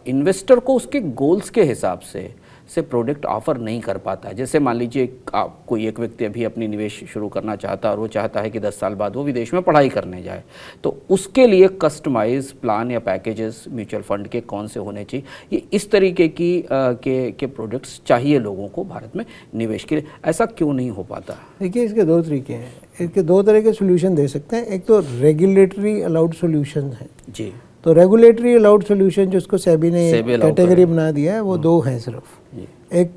इन्वेस्टर को उसके गोल्स के हिसाब से प्रोडक्ट ऑफर नहीं कर पाता है? जैसे मान लीजिए कोई एक व्यक्ति अभी अपनी निवेश शुरू करना चाहता है और वो चाहता है कि 10 साल बाद वो विदेश में पढ़ाई करने जाए, तो उसके लिए कस्टमाइज प्लान या पैकेजेस म्यूचुअल फंड के कौन से होने चाहिए? ये इस तरीके के प्रोडक्ट्स चाहिए लोगों को भारत में निवेश के लिए। ऐसा क्यों नहीं हो पाता? देखिए इसके 2 तरीके हैं, इसके 2 तरह के सोल्यूशन दे सकते हैं। एक तो रेगुलेटरी अलाउड सोल्यूशन है जी। तो रेगुलेटरी अलाउड सोल्यूशन जिसको सेबी ने कैटेगरी बना दिया है वो 2 हैं सिर्फ। एक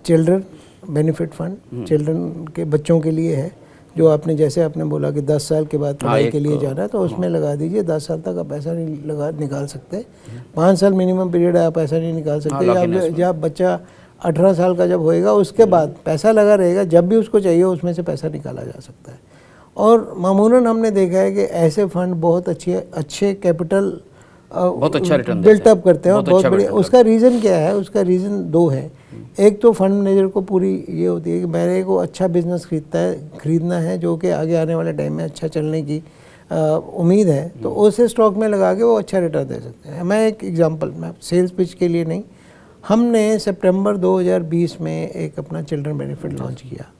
चिल्ड्रन बेनिफिट फंड, चिल्ड्रन के बच्चों के लिए है, जो आपने जैसे आपने बोला कि 10 साल के बाद पढ़ाई के लिए जाना है तो उसमें लगा दीजिए। 10 साल तक आप पैसा नहीं निकाल सकते, 5 साल मिनिमम पीरियड है, आप पैसा नहीं निकाल सकते। जब बच्चा 18 साल का जब होएगा उसके बाद पैसा लगा रहेगा, जब भी उसको चाहिए उसमें से पैसा निकाला जा सकता है। और मामूलन हमने देखा है कि ऐसे फंड बहुत अच्छे कैपिटल बहुत अच्छा रिटर्न बिल्टअप करते हैं और बहुत बढ़िया। उसका रीज़न क्या है? उसका रीज़न 2 है। एक तो फंड मैनेजर को पूरी ये होती है कि मेरे को अच्छा बिजनेस खरीदना है जो कि आगे आने वाले टाइम में अच्छा चलने की उम्मीद है, तो उसे स्टॉक में लगा के वो अच्छा रिटर्न दे सकते हैं। मैं एक एग्जांपल, मैं सेल्स पिच के लिए नहीं, हमने सितंबर 2020 में एक अपना चिल्ड्रन बेनिफिट लॉन्च किया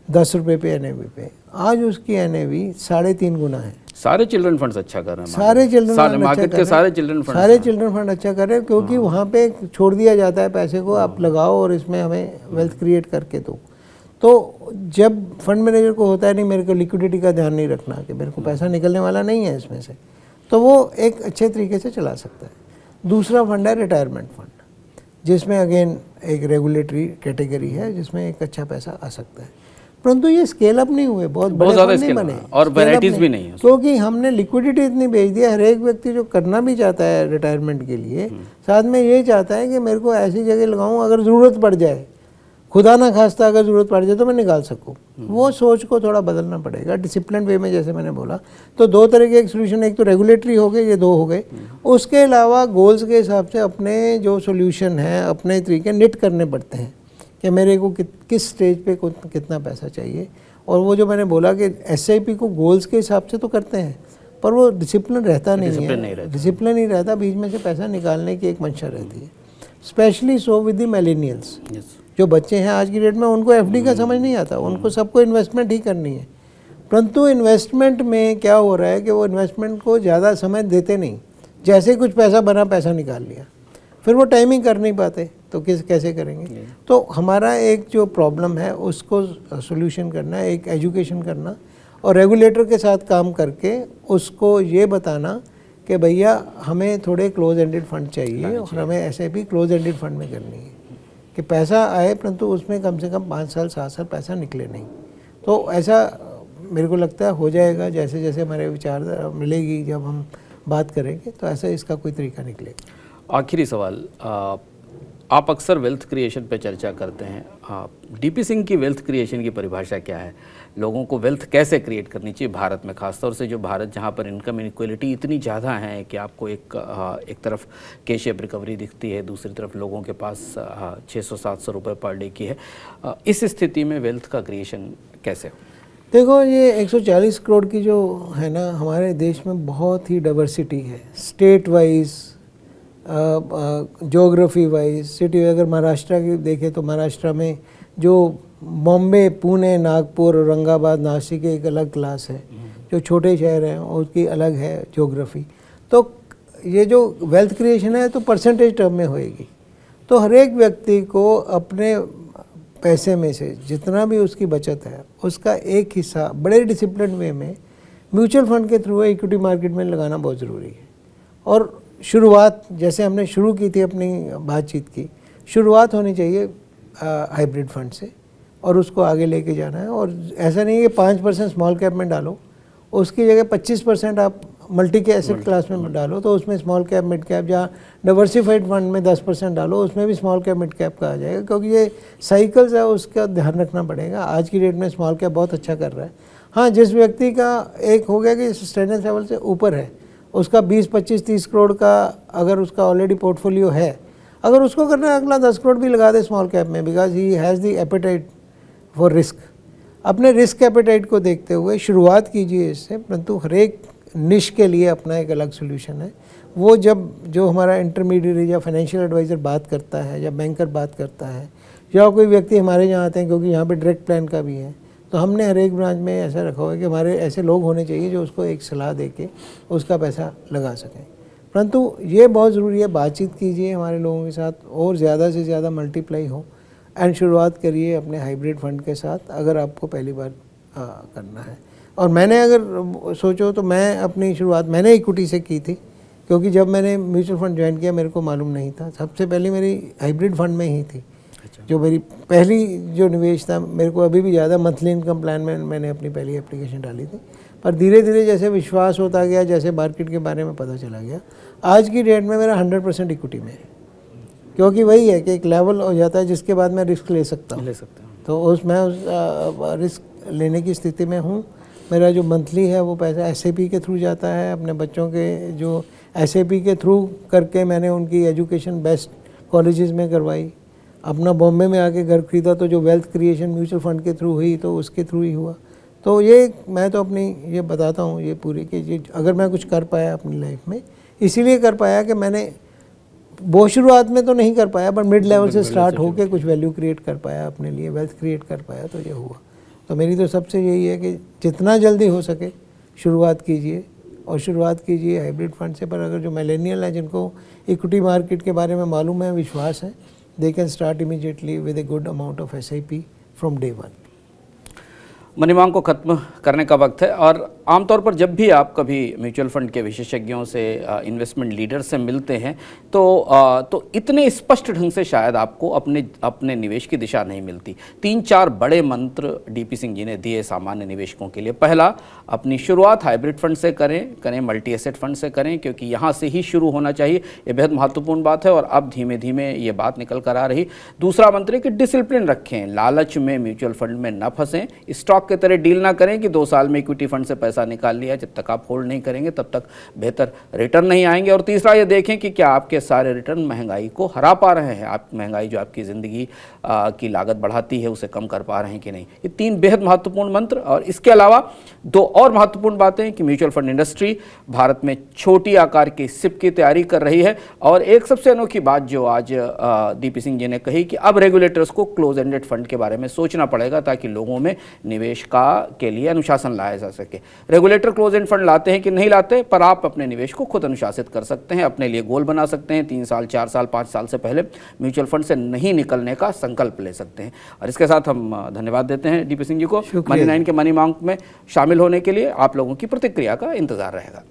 10 रुपये पे NAV पे। आज उसकी NAV 3.5 गुना है। सारे चिल्ड्रन फंड्स अच्छा कर रहे हैं, सारे चिल्ड्रन मार्केट के सारे चिल्ड्रन फंड अच्छा कर रहे हैं, क्योंकि वहाँ पे छोड़ दिया जाता है पैसे को, आप लगाओ और इसमें हमें वेल्थ क्रिएट करके दो। तो जब फंड मैनेजर को होता है नहीं मेरे को लिक्विडिटी का ध्यान नहीं रखना कि मेरे को पैसा निकलने वाला नहीं है इसमें से, तो वो एक अच्छे तरीके से चला सकता है। दूसरा फंड है रिटायरमेंट फंड, जिसमें अगेन एक रेगुलेटरी कैटेगरी है जिसमें एक अच्छा पैसा आ सकता है। परंतु ये स्केल अप नहीं हुए, बहुत ज़्यादा नहीं बने और वैराइटीज भी नहीं है, क्योंकि हमने लिक्विडिटी इतनी भेज दी है। हर एक व्यक्ति जो करना भी चाहता है रिटायरमेंट के लिए, साथ में ये चाहता है कि मेरे को ऐसी जगह लगाऊं अगर ज़रूरत पड़ जाए, खुदा ना खास्ता अगर ज़रूरत पड़ जाए तो मैं निकाल सकूं। वो सोच को थोड़ा बदलना पड़ेगा डिसिप्लिन वे में, जैसे मैंने बोला। तो 2 तरह के एक सोल्यूशन, एक तो रेगुलेटरी हो गए, ये 2 हो गए। उसके अलावा गोल्स के हिसाब से अपने जो सोल्यूशन है अपने तरीके निट करने पड़ते हैं कि मेरे को किस स्टेज पे कितना पैसा चाहिए। और वो जो मैंने बोला कि SIP को गोल्स के हिसाब से तो करते हैं, पर वो डिसिप्लिन रहता नहीं है, डिसिप्लिन नहीं रहता, बीच में से पैसा निकालने की एक मंशा रहती है, specially so with the millennials. जो बच्चे हैं आज की डेट में उनको एफडी का समझ नहीं आता, उनको सबको इन्वेस्टमेंट ही करनी है। परंतु इन्वेस्टमेंट में क्या हो रहा है कि वो इन्वेस्टमेंट को ज़्यादा समय देते नहीं, जैसे ही कुछ पैसा बना पैसा निकाल लिया, फिर वो टाइमिंग कर नहीं पाते तो कैसे करेंगे। तो हमारा एक जो प्रॉब्लम है उसको सोल्यूशन करना, एक एजुकेशन करना और रेगुलेटर के साथ काम करके उसको ये बताना कि भैया हमें थोड़े क्लोज एंडेड फंड चाहिए और हमें ऐसे भी क्लोज एंडेड फंड में करनी है कि पैसा आए परंतु उसमें कम से कम 5 साल 7 साल पैसा निकले नहीं। तो ऐसा मेरे को लगता है हो जाएगा, जैसे जैसे हमारे विचार मिलेगी, जब हम बात करेंगे तो ऐसा इसका कोई तरीका निकलेगा। आखिरी सवाल, आप अक्सर वेल्थ क्रिएशन पे चर्चा करते हैं, डीपी सिंह की वेल्थ क्रिएशन की परिभाषा क्या है? लोगों को वेल्थ कैसे क्रिएट करनी चाहिए भारत में, खासतौर से जो भारत जहाँ पर इनकम इनक्वलिटी इतनी ज़्यादा है कि आपको एक तरफ के शेप रिकवरी दिखती है, दूसरी तरफ लोगों के पास 600-700 रुपये पर डे की है। इस स्थिति में वेल्थ का क्रिएशन कैसे हो? देखो, ये 140 करोड़ की जो है ना, हमारे देश में बहुत ही डाइवर्सिटी है, state wise, geography wise, city. अगर महाराष्ट्र की देखें तो महाराष्ट्र में जो बॉम्बे, पुणे, नागपुर, औरंगाबाद, नासिक एक अलग क्लास है, जो छोटे शहर हैं उसकी अलग है जोग्राफी। तो ये जो वेल्थ क्रिएशन है तो परसेंटेज टर्म में होएगी। तो हर एक व्यक्ति को अपने पैसे में से जितना भी उसकी बचत है उसका एक हिस्सा बड़े डिसिप्लिन वे में म्यूचुअल फंड के थ्रू इक्विटी मार्केट में लगाना बहुत ज़रूरी है। और शुरुआत जैसे हमने शुरू की थी अपनी बातचीत की, शुरुआत होनी चाहिए हाइब्रिड फंड से और उसको आगे लेके जाना है। और ऐसा नहीं है कि 5% स्मॉल कैप में डालो, उसकी जगह 25% आप मल्टी के एसेट क्लास में डालो, तो उसमें स्मॉल कैप मिड कैप, जहाँ डाइवर्सिफाइड फंड में 10% डालो, उसमें भी स्मॉल कैप मिड कैप का आ जाएगा। क्योंकि ये साइकिल्स है, उसका ध्यान रखना पड़ेगा। आज की डेट में स्मॉल कैप बहुत अच्छा कर रहा है। हाँ, जिस व्यक्ति का एक हो गया कि स्टैंडर्ड लेवल से ऊपर है, उसका 20, 25, 30 करोड़ का अगर उसका ऑलरेडी पोर्टफोलियो है, अगर उसको करना है अगला 10 करोड़ भी लगा दे स्मॉल कैप में, because he has the apatite for risk. अपने रिस्क एपेटाइट को देखते हुए शुरुआत कीजिए इससे, परंतु हर एक निश के लिए अपना एक अलग सोल्यूशन है। वो जब जो हमारा इंटरमीडिएट या फाइनेंशियल एडवाइज़र बात करता है या बैंकर बात करता है या कोई व्यक्ति हमारे यहाँ आते हैं, क्योंकि यहाँ पे डायरेक्ट प्लान का भी है, तो हमने हर एक ब्रांच में ऐसा रखा हुआ है कि हमारे ऐसे लोग होने चाहिए जो उसको एक सलाह दे के उसका पैसा लगा सकें। परंतु ये बहुत ज़रूरी है, बातचीत कीजिए हमारे लोगों के साथ और ज़्यादा से ज़्यादा मल्टीप्लाई हो एंड शुरुआत करिए अपने हाइब्रिड फंड के साथ, अगर आपको पहली बार करना है। और मैंने अगर सोचो तो मैं अपनी शुरुआत मैंने इक्विटी से की थी, क्योंकि जब मैंने म्यूचुअल फंड ज्वाइन किया मेरे को मालूम नहीं था। सबसे पहले मेरी हाइब्रिड फंड में ही थी। जो मेरी पहली जो निवेश था, मेरे को अभी भी ज़्यादा मंथली इनकम प्लान में मैंने अपनी पहली एप्लीकेशन डाली थी। पर धीरे धीरे जैसे विश्वास होता गया, जैसे मार्केट के बारे में पता चला गया, आज की डेट में मेरा 100% इक्विटी में है। क्योंकि वही है कि एक लेवल हो जाता है जिसके बाद मैं रिस्क ले सकता हूँ, तो उस रिस्क लेने की स्थिति में हूँ। मेरा जो मंथली है वो पैसा एसएपी के थ्रू जाता है। अपने बच्चों के जो एसएपी के थ्रू करके मैंने उनकी एजुकेशन बेस्ट कॉलेजेस में करवाई। अपना बॉम्बे में आके घर खरीदा तो जो वेल्थ क्रिएशन म्यूचुअल फंड के थ्रू हुई तो उसके थ्रू ही हुआ। तो ये मैं तो अपनी ये बताता हूँ ये पूरी कि ये अगर मैं कुछ कर पाया अपनी लाइफ में, इसीलिए कर पाया कि मैंने बहुत शुरुआत में तो नहीं कर पाया, बट मिड लेवल से स्टार्ट होके कुछ वैल्यू क्रिएट कर पाया अपने लिए, वेल्थ क्रिएट कर पाया, तो ये हुआ। तो मेरी तो सबसे यही है कि जितना जल्दी हो सके शुरुआत कीजिए, और शुरुआत कीजिए हाइब्रिड फंड से। पर अगर जो मिलेनियल है जिनको इक्विटी मार्केट के बारे में मालूम है, विश्वास है, they can start immediately with a good amount of SIP from day 1। Money मांग को ख़त्म करने का वक्त है। और आमतौर पर जब भी आप कभी म्यूचुअल फंड के विशेषज्ञों से, इन्वेस्टमेंट लीडर से मिलते हैं तो इतने स्पष्ट ढंग से शायद आपको अपने निवेश की दिशा नहीं मिलती। 3-4 बड़े मंत्र डीपी सिंह जी ने दिए सामान्य निवेशकों के लिए। पहला, अपनी शुरुआत हाइब्रिड फंड से करें, मल्टी एसेट फंड से करें, क्योंकि यहाँ से ही शुरू होना चाहिए। ये बेहद महत्वपूर्ण बात है और अब धीमे धीमे ये बात निकल कर आ रही। दूसरा मंत्र है कि डिसिप्लिन रखें, लालच में म्यूचुअल फंड में न फंसें, स्टॉक स्टॉक के तरह डील ना करें कि 2 साल में इक्विटी फंड से पैसा निकाल लिया, जब तक आप होल्ड नहीं करेंगे तब तक बेहतर रिटर्न नहीं आएंगे। और तीसरा ये देखें कि क्या आपके सारे रिटर्न महंगाई को हरा पा रहे हैं, आप महंगाई जो आपकी ज़िंदगी की लागत बढ़ाती है उसे कम कर पा रहे हैं कि नहीं। ये 3 बेहद महत्वपूर्ण मंत्र। और इसके अलावा 2 और महत्वपूर्ण बातें कि म्यूचुअल फंड इंडस्ट्री भारत में छोटी आकार की सिप की तैयारी कर रही है। और एक सबसे अनोखी बात जो आज डीपी सिंह जी ने कही कि अब रेगुलेटर्स को क्लोज एंडेड फंड के बारे में सोचना पड़ेगा ताकि लोगों में निवेश के लिए अनुशासन लाया जा सके। रेगुलेटर क्लोज एंड फंड लाते हैं कि नहीं लाते, पर आप अपने निवेश को खुद अनुशासित कर सकते हैं, अपने लिए गोल बना सकते हैं। 3 साल 4 साल 5 साल से पहले म्यूचुअल फंड से नहीं निकलने का संकल्प ले सकते हैं। और इसके साथ हम धन्यवाद देते हैं डीपी सिंह जी को। मनी 9 के मनी मॉन्क में शामिल होने के लिए आप लोगों की प्रतिक्रिया का इंतजार रहेगा।